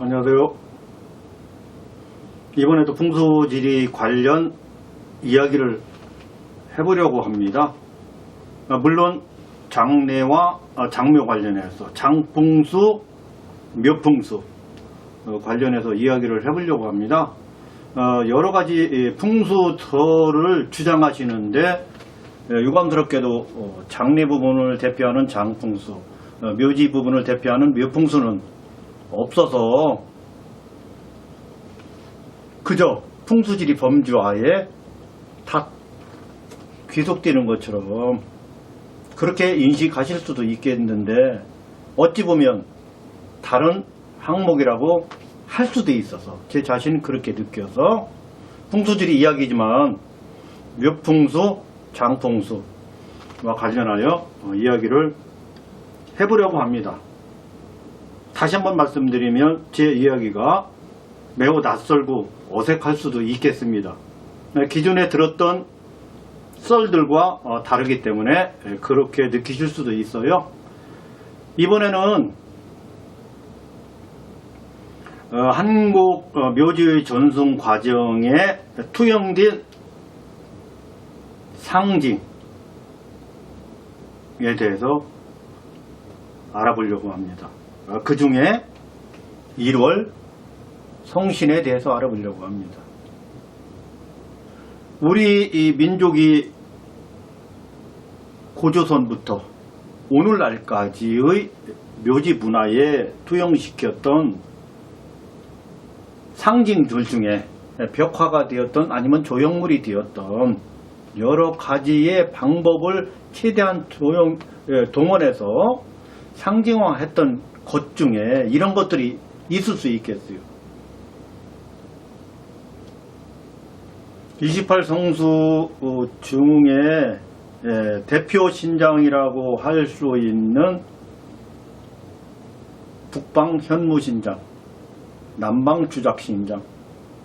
안녕하세요. 이번에도 풍수지리 관련 이야기를 해보려고 합니다. 물론 장례와 장묘 관련해서 장풍수, 묘풍수 관련해서 이야기를 해보려고 합니다. 여러가지 풍수설을 주장하시는데 유감스럽게도 장례 부분을 대표하는 장풍수, 묘지 부분을 대표하는 묘풍수는 없어서 그저 풍수지리 범주하에 다 귀속되는 것처럼 그렇게 인식하실 수도 있겠는데 어찌 보면 다른 항목이라고 할 수도 있어서 제 자신은 그렇게 느껴서 풍수지리 이야기지만 묘풍수, 장풍수와 관련하여 이야기를 해보려고 합니다. 다시 한번 말씀드리면 제 이야기가 매우 낯설고 어색할 수도 있겠습니다. 기존에 들었던 썰들과 다르기 때문에 그렇게 느끼실 수도 있어요. 이번에는 한국 묘지의 전승 과정에 투영된 상징에 대해서 알아보려고 합니다. 그 중에 1월 성신에 대해서 알아보려고 합니다. 우리 이 민족이 고조선부터 오늘날까지의 묘지 문화에 투영시켰던 상징들 중에 벽화가 되었던 아니면 조형물이 되었던 여러 가지의 방법을 최대한 동원해서 상징화했던 것 중에 이런 것들이 있을 수 있겠어요. 28성수 중에 대표 신장이라고 할 수 있는 북방 현무신장, 남방 주작신장,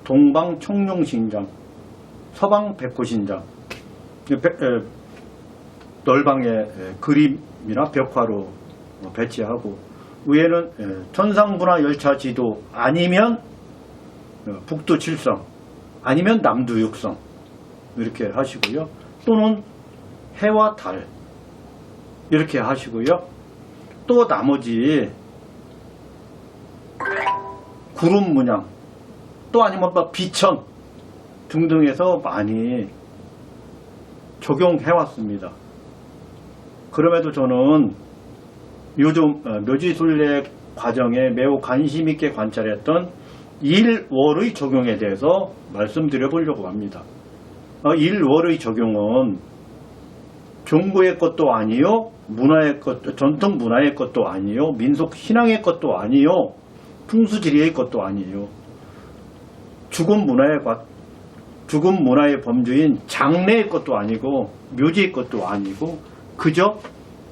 동방 청룡신장, 서방 백호신장, 널방의 그림이나 벽화로 배치하고 위에는 천상분화 열차 지도 아니면 북두 칠성 아니면 남두 육성 이렇게 하시고요. 또는 해와 달 이렇게 하시고요. 또 나머지 구름 문양 또 아니면 비천 등등에서 많이 적용해 왔습니다. 그럼에도 저는 요즘 묘지순례 과정에 매우 관심 있게 관찰했던 일월의 적용에 대해서 말씀드려 보려고 합니다. 일월의 적용은 종교의 것도 아니요, 문화의 것, 전통 문화의 것도 아니요, 민속 신앙의 것도 아니요, 풍수지리의 것도 아니요, 죽은 문화의 범주인 장례의 것도 아니고 묘지의 것도 아니고 그저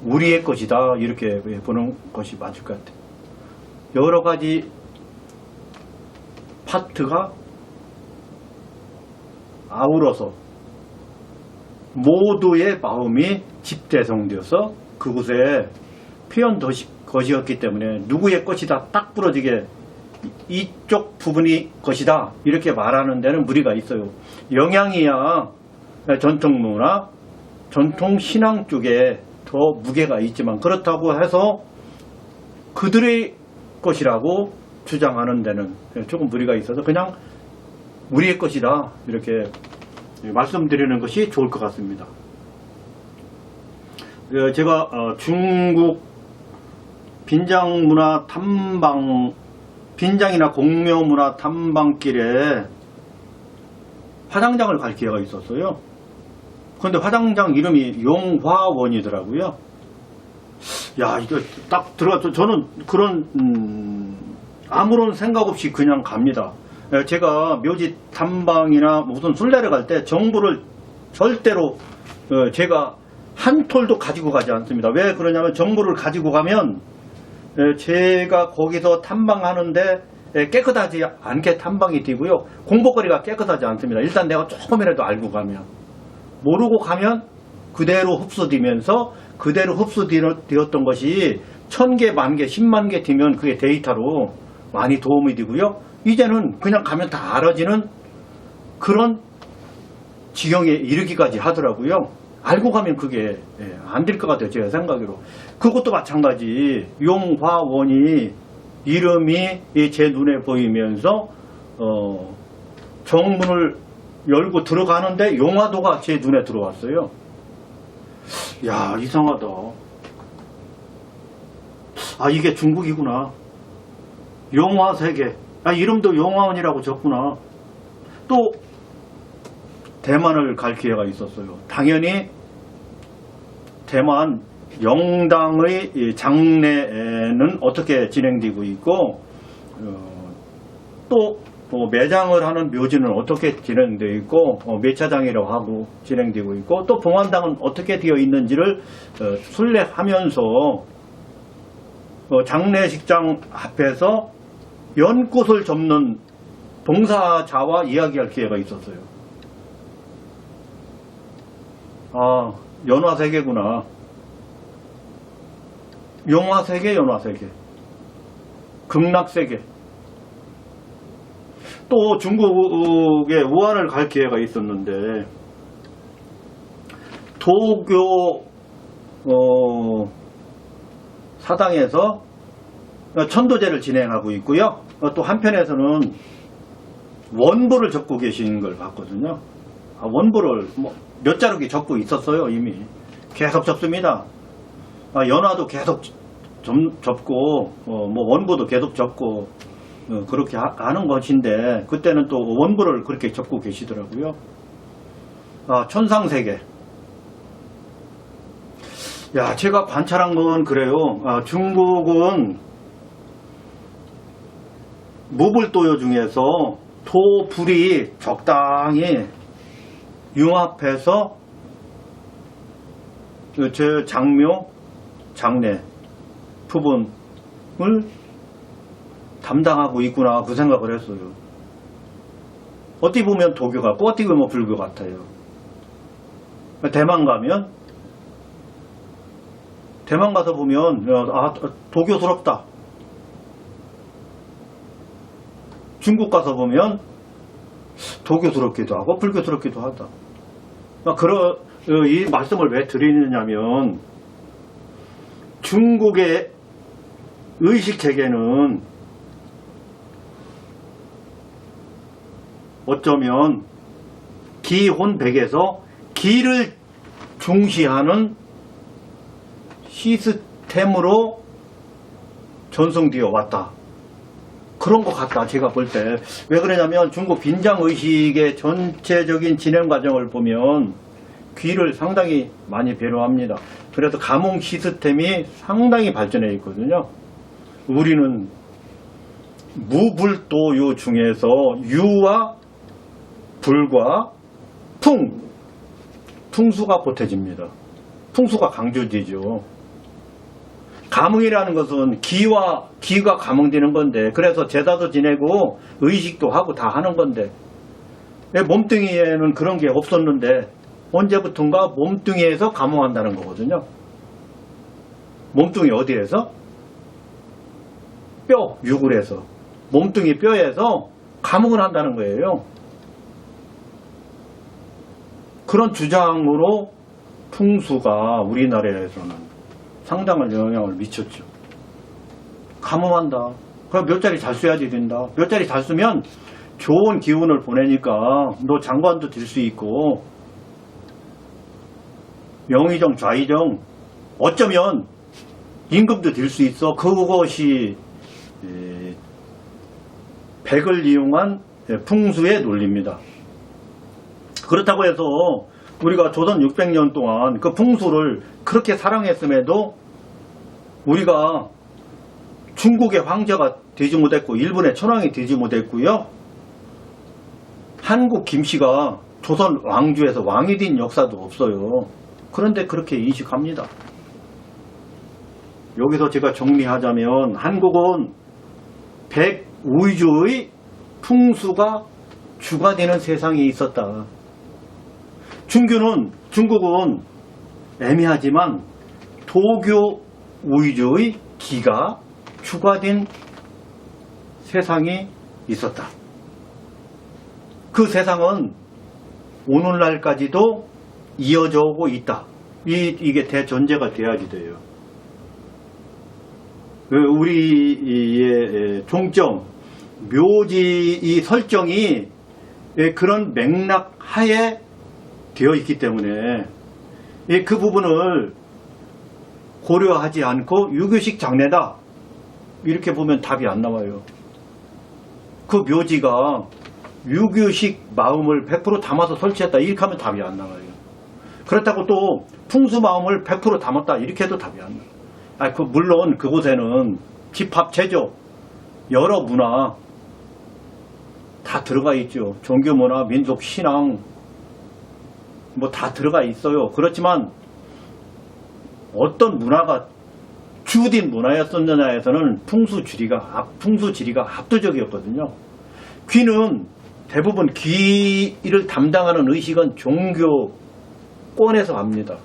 우리의 것이다 이렇게 보는 것이 맞을 것 같아요. 여러 가지 파트가 아우러서 모두의 마음이 집대성되어서 그곳에 표현 것이었기 때문에 누구의 것이다 딱 부러지게 이쪽 부분이 것이다 이렇게 말하는 데는 무리가 있어요. 영향이야 전통문화, 전통신앙 쪽에 더 무게가 있지만 그렇다고 해서 그들의 것이라고 주장하는 데는 조금 무리가 있어서 그냥 우리의 것이다 이렇게 말씀드리는 것이 좋을 것 같습니다. 제가 중국 빈장문화 탐방 빈장이나 공묘문화 탐방길에 화장장을 갈 기회가 있었어요. 그런데 화장장 이름이 용화원이더라고요. 야, 이거 딱 들어가서 저는 그런 아무런 생각 없이 그냥 갑니다. 제가 묘지 탐방이나 무슨 순례를 갈 때 정보를 절대로 제가 한 톨도 가지고 가지 않습니다. 왜 그러냐면 정보를 가지고 가면 제가 거기서 탐방하는데 깨끗하지 않게 탐방이 되고요. 공복거리가 깨끗하지 않습니다. 일단 내가 조금이라도 알고 가면, 모르고 가면 그대로 흡수되면서 그대로 흡수되었던 것이 1000개, 10,000개, 10만 개 되면 그게 데이터로 많이 도움이 되고요. 이제는 그냥 가면 다 알아지는 그런 지경에 이르기까지 하더라고요. 알고 가면 그게 안 될 것 같아요. 제 생각으로. 그것도 마찬가지. 용화원이 이름이 제 눈에 보이면서 정문을 열고 들어가는데 용화도가 제 눈에 들어왔어요. 야, 이상하다. 아, 이게 중국이구나. 용화세계. 아, 이름도 용화원이라고 적구나. 또 대만을 갈 기회가 있었어요. 당연히 대만 영당의 장례는 어떻게 진행되고 있고, 또 매장을 하는 묘지는 어떻게 진행되어 있고, 매차장이라고 하고 진행되고 있고, 또 봉안당은 어떻게 되어 있는지를 순례하면서 장례식장 앞에서 연꽃을 접는 봉사자와 이야기할 기회가 있었어요. 아, 연화세계구나. 용화세계, 연화세계. 극락세계. 또 중국의 우한을 갈 기회가 있었는데, 도교 사당에서 천도제를 진행하고 있고요. 또 한편에서는 원보를 적고 계신 걸 봤거든요. 원보를 몇 자루기 적고 있었어요. 이미 계속 접습니다. 연화도 계속 접고 원보도 계속 접고 그렇게 하는 것인데, 그때는 또 원보를 그렇게 적고 계시더라고요. 천상세계. 야, 제가 관찰한 건 그래요. 중국은 무불도요 중에서 토불이 적당히 융합해서 제 장묘, 장례 부분을 담당하고 있구나, 그 생각을 했어요. 어떻게 보면 도교 같고 어떻게 보면 불교 같아요. 대만 가서 보면 도교스럽다. 중국 가서 보면 도교스럽기도 하고 불교스럽기도 하다. 이 말씀을 왜 드리느냐면, 중국의 의식체계는 어쩌면 기혼백에서 기를 중시하는 시스템으로 전송되어 왔다. 그런 것 같다, 제가 볼 때. 왜 그러냐면 중국 빈장의식의 전체적인 진행 과정을 보면 귀를 상당히 많이 배려합니다. 그래서 감흥 시스템이 상당히 발전해 있거든요. 우리는 무불도요 중에서 유와 불과 풍수가 보태집니다. 풍수가 강조되죠. 감흥이라는 것은 기가 감흥되는 건데, 그래서 제사도 지내고 의식도 하고 다 하는 건데, 몸뚱이에는 그런 게 없었는데 언제부턴가 몸뚱이에서 감흥한다는 거거든요. 몸뚱이 어디에서? 뼈, 유골에서. 몸뚱이 뼈에서 감흥을 한다는 거예요. 그런 주장으로 풍수가 우리나라에서는 상당한 영향을 미쳤죠. 감흥한다. 그럼 몇 자리 잘 써야지 된다. 몇 자리 잘 쓰면 좋은 기운을 보내니까 너 장관도 될 수 있고, 영의정, 좌의정, 어쩌면 임금도 될 수 있어. 그것이 백을 이용한 풍수의 논리입니다. 그렇다고 해서 우리가 조선 600년 동안 그 풍수를 그렇게 사랑했음에도 우리가 중국의 황제가 되지 못했고 일본의 천황이 되지 못했고요. 한국 김씨가 조선 왕조에서 왕이 된 역사도 없어요. 그런데 그렇게 인식합니다. 여기서 제가 정리하자면 한국은 백우주의 풍수가 주가 되는 세상이 있었다. 중국은 애매하지만 도교 우주의 기가 주가 된 세상이 있었다. 그 세상은 오늘날까지도 이어져 오고 있다. 이게 대전제가 돼야지 돼요. 우리의 종점, 묘지 이 설정이 그런 맥락 하에 되어 있기 때문에 그 부분을 고려하지 않고 유교식 장례다 이렇게 보면 답이 안 나와요. 그 묘지가 유교식 마음을 100% 담아서 설치했다 이렇게 하면 답이 안 나와요. 그렇다고 또 풍수 마음을 100% 담았다 이렇게 해도 답이 안 나와요. 물론 그곳에는 집합 제조 여러 문화 다 들어가 있죠. 종교 문화, 민속 신앙 뭐 다 들어가 있어요. 그렇지만 어떤 문화가 주된 문화였었느냐에서는 풍수지리가 압도적이었거든요. 귀는 대부분 귀를 담당하는 의식은 종교권에서 합니다.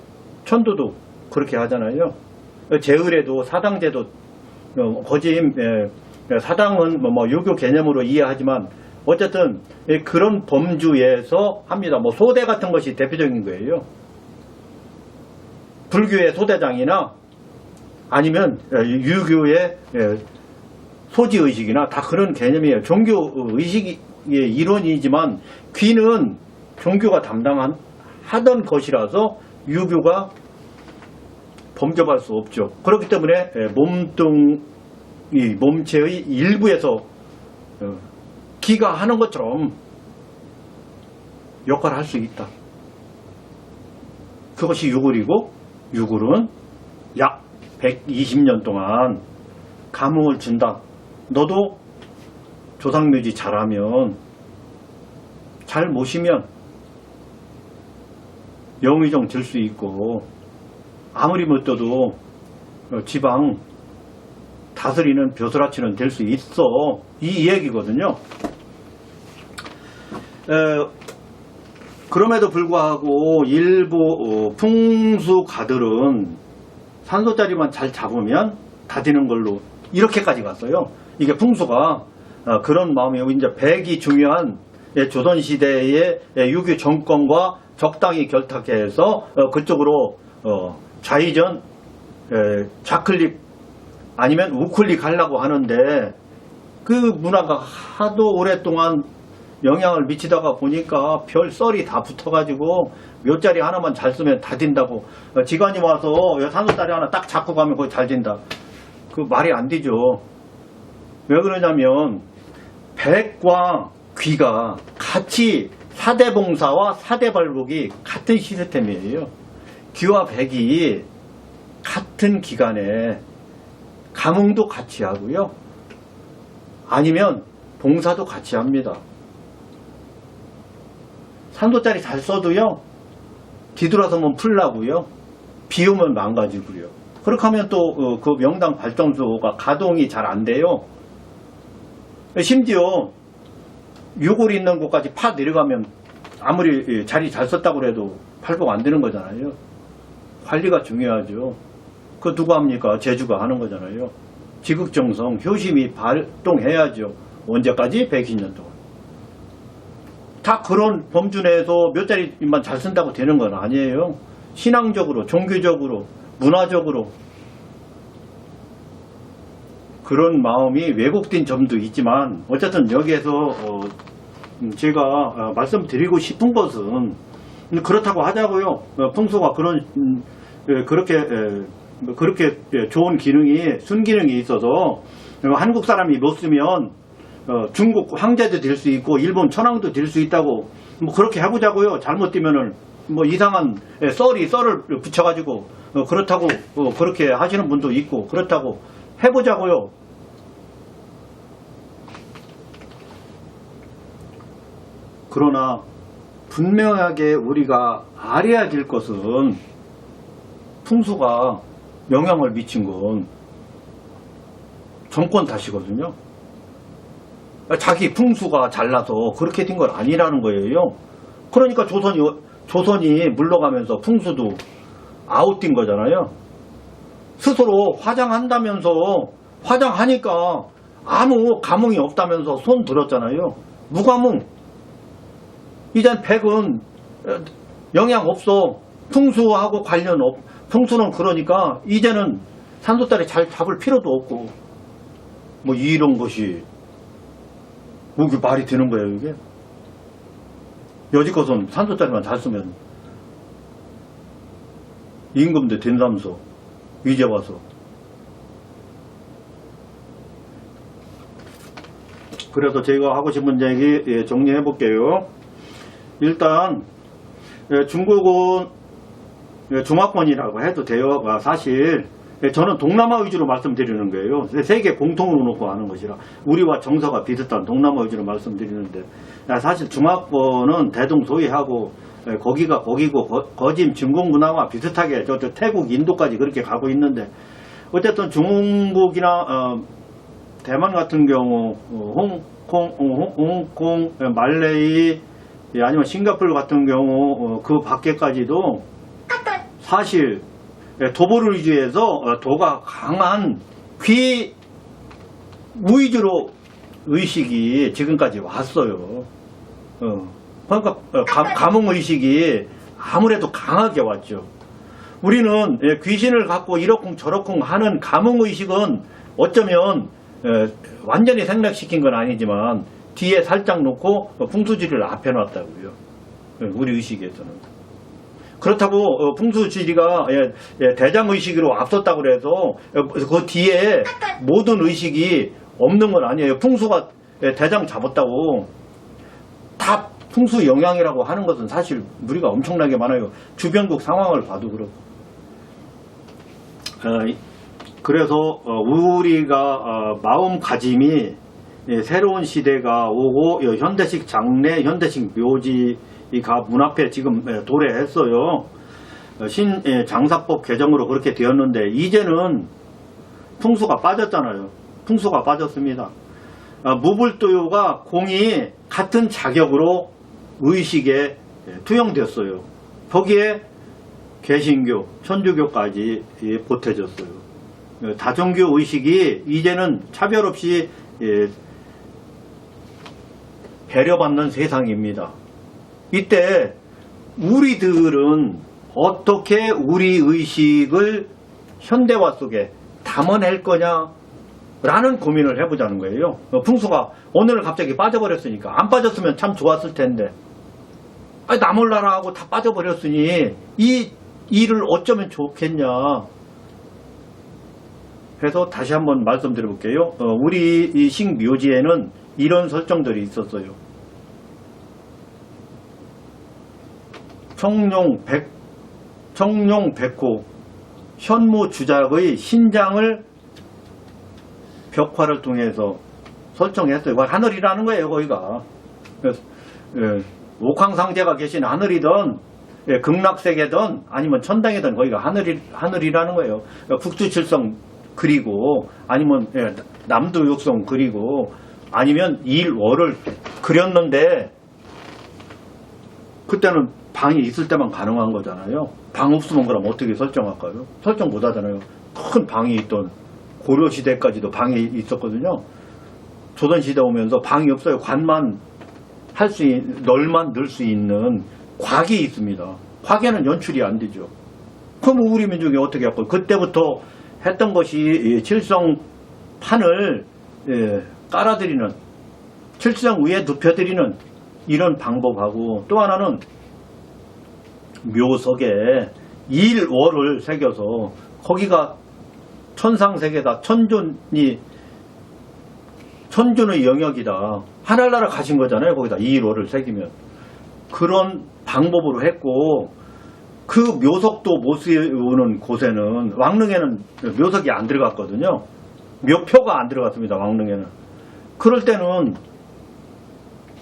천도도 그렇게 하잖아요. 제을에도 사당제도 거짐 사당은 뭐 유교 개념으로 이해하지만 어쨌든 그런 범주에서 합니다. 뭐 소대 같은 것이 대표적인 거예요. 불교의 소대장이나 아니면 유교의 소지의식이나 다 그런 개념이에요. 종교의식의 일원이지만 귀는 종교가 하던 것이라서 유교가 범접할 수 없죠. 그렇기 때문에 몸체의 일부에서 귀가 하는 것처럼 역할을 할 수 있다. 그것이 유골이고 유골은 약 120년 동안 감흥을 준다. 너도 조상묘지 잘하면 잘 모시면 영의정 될 수 있고 아무리 못해도 지방 다스리는 벼슬아치는 될 수 있어. 이 얘기거든요. 그럼에도 불구하고 일부 풍수가들은 산소자리만 잘 잡으면 다지는 걸로 이렇게까지 갔어요. 이게 풍수가 그런 마음이고 이제 백이 중요한 조선시대의 유교 정권과 적당히 결탁해서 그쪽으로 좌이전 좌클릭 아니면 우클릭 하려고 하는데 그 문화가 하도 오랫동안 영향을 미치다가 보니까 별 썰이 다 붙어가지고 묘자리 하나만 잘 쓰면 다 된다고 지관이 와서 산소자리 하나 딱 잡고 가면 그거 잘 된다. 그 말이 안 되죠. 왜 그러냐면 백과 귀가 같이 사대봉사와 사대발복이 같은 시스템이에요. 귀와 백이 같은 기간에 감흥도 같이 하고요. 아니면 봉사도 같이 합니다. 산소자리 잘 써도요. 뒤돌아서면 풀나고요. 비 오면 망가지고요. 그렇게 하면 또 그 명당 발전소가 가동이 잘 안 돼요. 심지어 유골이 있는 곳까지 파 내려가면 아무리 자리 잘 썼다고 해도 발복 안 되는 거잖아요. 관리가 중요하죠. 그거 누가 합니까? 제주가 하는 거잖아요. 지극정성, 효심이 발동해야죠. 언제까지? 120년 동안. 다 그런 범주 내에서 몇 자리만 잘 쓴다고 되는 건 아니에요. 신앙적으로, 종교적으로, 문화적으로 그런 마음이 왜곡된 점도 있지만 어쨌든 여기에서 제가 말씀드리고 싶은 것은 그렇다고 하자고요. 풍수가 그렇게 좋은 기능이 순기능이 있어서 한국 사람이 못 쓰면 중국 황제도 될 수 있고 일본 천황도 될 수 있다고 뭐 그렇게 해보자고요. 잘못되면은 뭐 이상한 썰을 붙여가지고 그렇다고 그렇게 하시는 분도 있고 그렇다고 해보자고요. 그러나 분명하게 우리가 알아야 될 것은 풍수가 영향을 미친 건 정권 탓이거든요. 자기 풍수가 잘나서 그렇게 된 건 아니라는 거예요. 그러니까 조선이 물러가면서 풍수도 아웃된 거잖아요. 스스로 화장한다면서 화장하니까 아무 감흥이 없다면서 손 들었잖아요. 무감흥. 이젠 백은 영양 없어. 풍수하고 관련 없. 풍수는 그러니까 이제는 산소다리 잘 잡을 필요도 없고 뭐 이런 것이 뭐 이게 말이 되는 거예요 이게. 여지껏은 산소다리만 잘 쓰면 임금도 된다면서 이제 와서. 그래서 제가 하고 싶은 얘기 정리해 볼게요. 일단 중국은 중화권이라고 해도 돼요. 사실 저는 동남아 위주로 말씀드리는 거예요. 세계 공통으로 놓고 하는 것이라 우리와 정서가 비슷한 동남아 위주로 말씀드리는데, 사실 중화권은 대동소이하고 거기가 거기고 거짐 중국 문화와 비슷하게 저 태국 인도까지 그렇게 가고 있는데, 어쨌든 중국이나 대만 같은 경우 홍콩 말레이 아니면 싱가포르 같은 경우 그 밖에까지도 사실 도보를 위주해서 도가 강한 귀 무위주로 의식이 지금까지 왔어요. 그러니까 감흥의식이 아무래도 강하게 왔죠. 우리는 귀신을 갖고 이러쿵 저러쿵 하는 감흥의식은 어쩌면 완전히 생략시킨 건 아니지만 뒤에 살짝 놓고 풍수지리를 앞에 놨다고요. 우리 의식에서는. 그렇다고 풍수지리가 대장의식으로 앞섰다고 해서 그 뒤에 모든 의식이 없는 건 아니에요. 풍수가 대장 잡았다고 다 풍수 영향이라고 하는 것은 사실 무리가 엄청나게 많아요. 주변국 상황을 봐도 그렇고. 그래서 우리가 마음가짐이 새로운 시대가 오고 현대식 장례, 현대식 묘지가 문 앞에 지금 도래했어요. 신장사법 개정으로 그렇게 되었는데 이제는 풍수가 빠졌잖아요. 풍수가 빠졌습니다. 무불도요가 공이 같은 자격으로 의식에 투영됐어요. 거기에 개신교, 천주교까지 보태졌어요. 다종교 의식이 이제는 차별 없이 배려받는 세상입니다. 이때 우리들은 어떻게 우리 의식을 현대화 속에 담아낼 거냐 라는 고민을 해보자는 거예요. 풍수가 오늘 갑자기 빠져버렸으니까, 안 빠졌으면 참 좋았을 텐데, 나 몰라라 하고 다 빠져버렸으니 이 일을 어쩌면 좋겠냐. 그래서 다시 한번 말씀드려 볼게요. 우리 이 식묘지에는 이런 설정들이 있었어요. 청룡 백호 현무 주작의 신장을 벽화를 통해서 설정했어요. 하늘이라는 거예요, 거기가. 그래서 옥황상제가 계신 하늘이든 극락세계든 아니면 천당이든 거기가 하늘이라는 거예요. 북두칠성 그리고 아니면 남두육성 그리고 아니면 일월을 그렸는데, 그때는 방이 있을 때만 가능한 거잖아요. 방 없으면 그럼 어떻게 설정할까요? 설정 못 하잖아요. 큰 방이 있던 고려시대까지도 방이 있었거든요. 조선시대 오면서 방이 없어요. 관만 널만 늘 수 있는 곽이 있습니다. 곽에는 연출이 안 되죠. 그럼 우리 민족이 어떻게 할까요? 그때부터 했던 것이 칠성판을 깔아드리는, 칠성 위에 눕혀드리는 이런 방법하고, 또 하나는 묘석에 일월을 새겨서 거기가 천상세계다, 천존의 영역이다, 하늘나라 가신 거잖아요. 거기다 일월을 새기면. 그런 방법으로 했고, 그 묘석도 못 세우는 곳에는, 왕릉에는 묘석이 안 들어갔거든요. 묘표가 안 들어갔습니다. 왕릉에는. 그럴 때는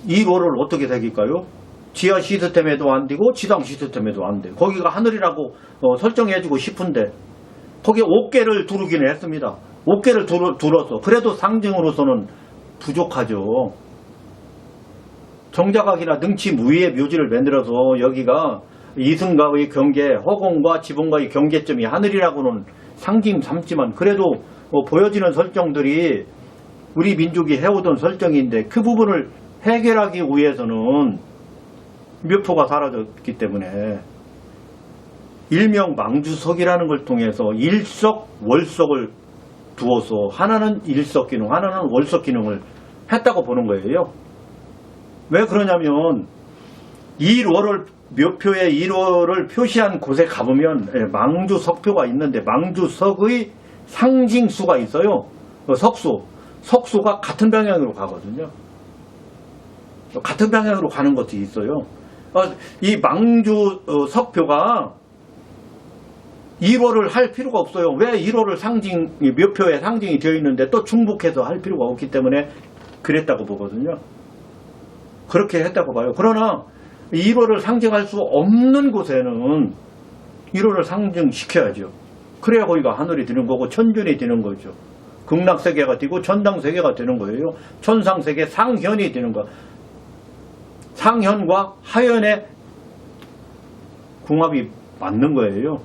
일월을 어떻게 새길까요? 지하 시스템에도 안 되고 지상 시스템에도 안 돼. 거기가 하늘이라고 설정해주고 싶은데 거기에 옥계를 두르기는 했습니다. 옥계를 둘어서 그래도 상징으로서는 부족하죠. 정자각이나 능치 무위의 묘지를 만들어서 여기가 이승과의 경계, 허공과 지붕과의 경계점이 하늘이라고는 상징 삼지만, 그래도 보여지는 설정들이 우리 민족이 해오던 설정인데 그 부분을 해결하기 위해서는 묘표가 사라졌기 때문에 일명 망주석이라는 걸 통해서 일석월석을 두어서 하나는 일석기능, 하나는 월석기능을 했다고 보는 거예요. 왜 그러냐면 묘표의 1월을 표시한 곳에 가보면 망주석표가 있는데 망주석의 상징수가 있어요. 석수가 같은 방향으로 가거든요. 같은 방향으로 가는 것도 있어요. 이 망주석표가 1월을 할 필요가 없어요. 왜 1월을 묘표의 상징이 되어 있는데 또 중복해서 할 필요가 없기 때문에 그랬다고 보거든요. 그렇게 했다고 봐요. 그러나 1월을 상징할 수 없는 곳에는 1월을 상징시켜야죠. 그래야 거기가 하늘이 되는 거고 천준이 되는 거죠. 극락세계가 되고 천당세계가 되는 거예요. 천상세계 상현이 되는 거. 상현과 하현의 궁합이 맞는 거예요.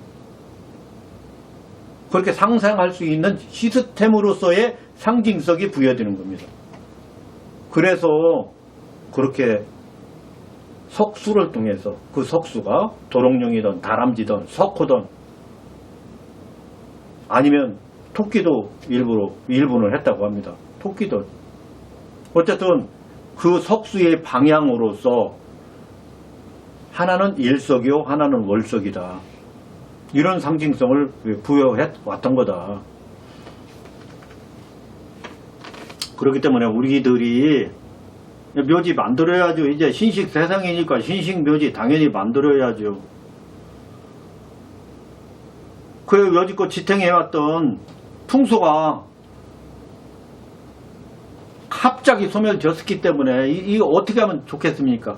그렇게 상상할 수 있는 시스템으로서의 상징성이 부여되는 겁니다. 그래서 그렇게 석수를 통해서 그 석수가 도롱뇽이든 다람쥐든 석호든 아니면 토끼도 일부는 했다고 합니다. 토끼도 어쨌든 그 석수의 방향으로서 하나는 일석이요 하나는 월석이다. 이런 상징성을 부여해 왔던 거다. 그렇기 때문에 우리들이 묘지 만들어야죠. 이제 신식 세상이니까 신식 묘지 당연히 만들어야죠. 그 여지껏 지탱해왔던 풍소가 갑자기 소멸되었기 때문에 이거 어떻게 하면 좋겠습니까?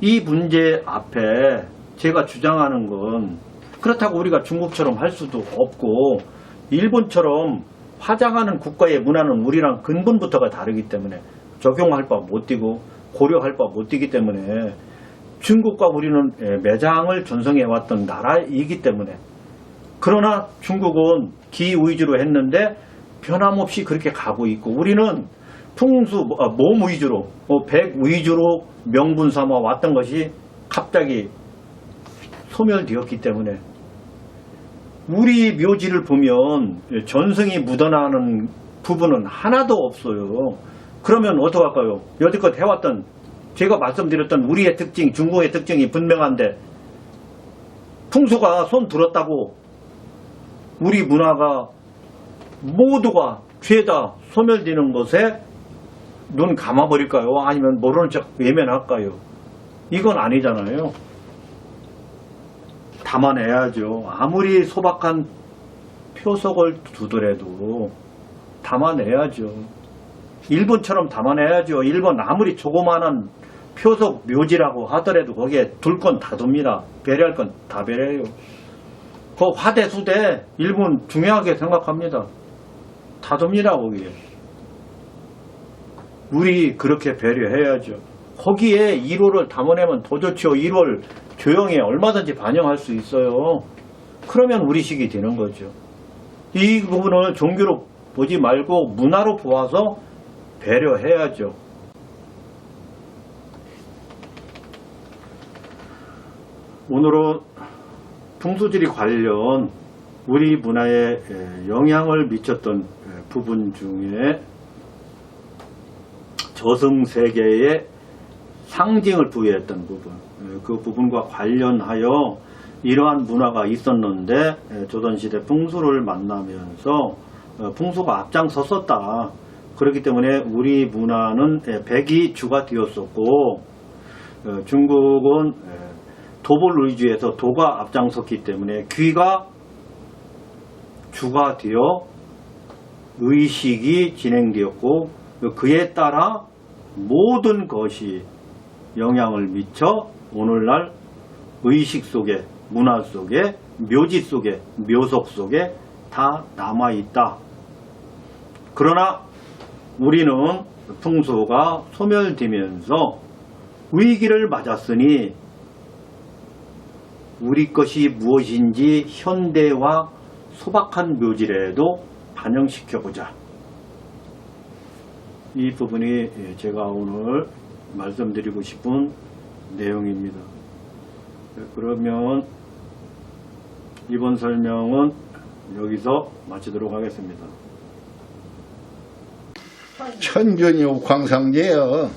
이 문제 앞에 제가 주장하는 건 그렇다고 우리가 중국처럼 할 수도 없고 일본처럼 화장하는 국가의 문화는 우리랑 근본부터가 다르기 때문에 적용할 바 못 뛰고 고려할 바 못 뛰기 때문에 중국과 우리는 매장을 전성해왔던 나라이기 때문에 그러나 중국은 기 위주로 했는데 변함없이 그렇게 가고 있고 우리는 몸 위주로 백 위주로 명분 삼아 왔던 것이 갑자기 소멸되었기 때문에 우리 묘지를 보면 전성이 묻어나는 부분은 하나도 없어요. 그러면 어떡할까요? 여태껏 해왔던 제가 말씀드렸던 우리의 특징, 중국의 특징이 분명한데 풍소가 손 들었다고 우리 문화가 모두가 죄다 소멸되는 것에 눈 감아버릴까요? 아니면 모르는 척 외면할까요? 이건 아니잖아요. 담아내야죠. 아무리 소박한 표석을 두더라도 담아내야죠. 일본처럼 담아내야죠. 일본 아무리 조그마한 표석 묘지라고 하더라도 거기에 둘 건 다 둡니다. 배려할 건 다 배려해요. 그 화대수대 일본 중요하게 생각합니다. 다 둡니다. 거기에. 우리 그렇게 배려해야죠. 거기에 1호를 담아내면 더 좋죠. 1월 조형에 얼마든지 반영할 수 있어요. 그러면 우리식이 되는 거죠. 이 부분을 종교로 보지 말고 문화로 보아서 배려해야죠. 오늘은 풍수지리 관련 우리 문화에 영향을 미쳤던 부분 중에 저승세계의 상징을 부여했던 부분, 그 부분과 관련하여 이러한 문화가 있었는데 조선시대 풍수를 만나면서 풍수가 앞장섰었다. 그렇기 때문에 우리 문화는 백이 주가 되었었고 중국은 도볼 위주에서 도가 앞장섰기 때문에 귀가 주가 되어 의식이 진행되었고 그에 따라 모든 것이 영향을 미쳐 오늘날 의식 속에 문화 속에 묘지 속에 묘석 속에 다 남아있다. 그러나 우리는 풍소가 소멸되면서 위기를 맞았으니 우리 것이 무엇인지 현대화 소박한 묘지라도 반영시켜보자. 이 부분이 제가 오늘 말씀드리고 싶은 내용입니다. 그러면 이번 설명은 여기서 마치도록 하겠습니다. 천전이 옥황상제요.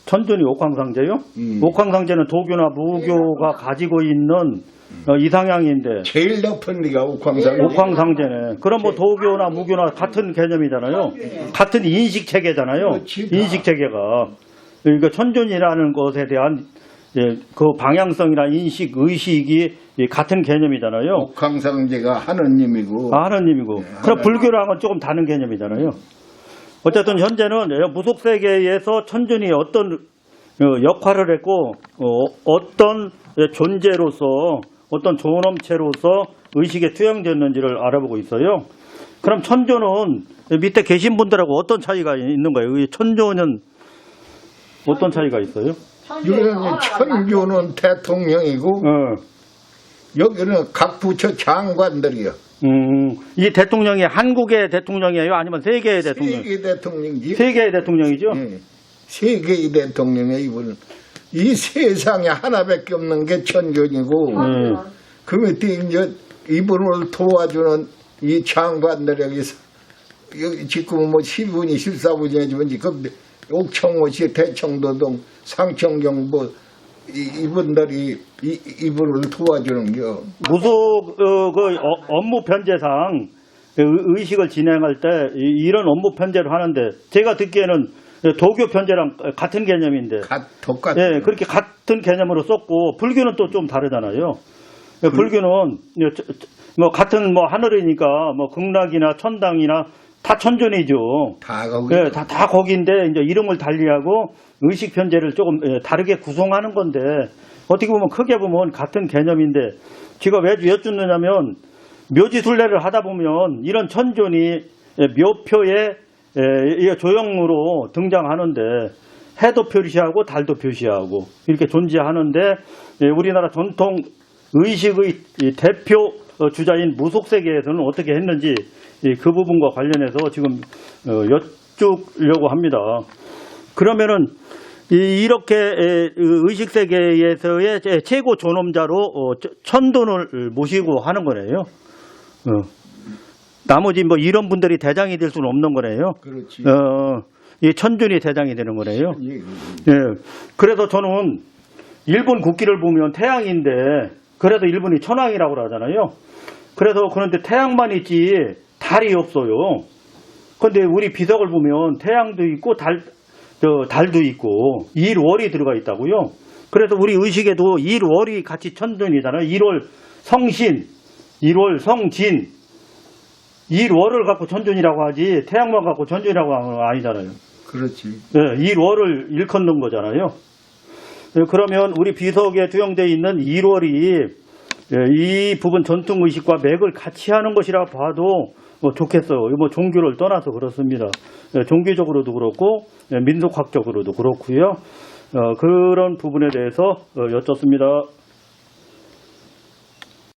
천전이 옥황상제요? 옥황상제는 도교나 무교가 가지고 있는 이상향인데 제일 높은 데가 옥황상제. 옥황상제네. 그럼 뭐 도교나 무교나 같은 개념이잖아요. 같은 인식 체계잖아요. 그렇지, 인식 체계가. 그러니까 천존이라는 것에 대한 그 방향성이나 인식, 의식이 같은 개념이잖아요. 옥황상제가 하느님이고. 하느님이고. 그럼 불교랑은 조금 다른 개념이잖아요. 어쨌든 현재는 무속세계에서 천존이 어떤 역할을 했고 어떤 존재로서 어떤 존엄체로서 의식에 투영됐는지를 알아보고 있어요. 그럼 천존은 밑에 계신 분들하고 어떤 차이가 있는 거예요? 이 천존은 어떤 차이가 있어요? 여기는 천주는 대통령이고 여기는 각 부처 장관들이요. 이 대통령이 한국의 대통령이에요? 아니면 세계의 대통령? 세계 대통령이지. 세계의 대통령이죠? 네. 세계의 대통령이에요. 이분은. 이 세상에 하나밖에 없는 게 천존이고 그 밑에 이제 이분을 도와주는 이 장관들 여기서 지금 뭐 10분이 14분이지만 지금 옥청호시 대청도동 상청경 뭐 이분들이 이분을 도와주는 겨. 무속 업무 편제상 의식을 진행할 때 이런 업무 편제를 하는데 제가 듣기에는 도교 편제랑 같은 개념인데 똑같아요. 예, 그렇게 같은 개념으로 썼고 불교는 또 좀 다르잖아요. 불교는 뭐 같은 뭐 하늘이니까 뭐 극락이나 천당이나 다 천존이죠. 다 거기. 예, 다 거기인데 이제 이름을 달리하고 의식 편제를 조금 다르게 구성하는 건데 어떻게 보면 크게 보면 같은 개념인데 제가 왜 여쭙느냐면 묘지 순례를 하다 보면 이런 천존이 묘표에 조형으로 등장하는데 해도 표시하고 달도 표시하고 이렇게 존재하는데 우리나라 전통 의식의 대표 주자인 무속세계에서는 어떻게 했는지 그 부분과 관련해서 지금 여쭙려고 합니다. 그러면은 이렇게 의식세계에서의 최고 존엄자로 천돈을 모시고 하는 거네요. 나머지 뭐 이런 분들이 대장이 될 수는 없는 거네요. 그렇지. 이 천존이 대장이 되는 거네요. 예. 그래서 저는 일본 국기를 보면 태양인데 그래도 일본이 천황이라고 하잖아요. 그래서 그런데 태양만 있지 달이 없어요. 그런데 우리 비석을 보면 태양도 있고 달도 있고 일월이 들어가 있다고요. 그래서 우리 의식에도 일월이 같이 천존이잖아요. 일월 성신, 일월 성진, 일월을 갖고 천존이라고 하지 태양만 갖고 천존이라고 하는 건 아니잖아요. 그렇지. 일월을 일컫는 거잖아요. 그러면 우리 비석에 투영되어 있는 일월이 이 부분 전통의식과 맥을 같이 하는 것이라 봐도 좋겠어요. 뭐 종교를 떠나서 그렇습니다. 종교적으로도 그렇고 민속학적으로도 그렇고요. 그런 부분에 대해서 여쭙습니다.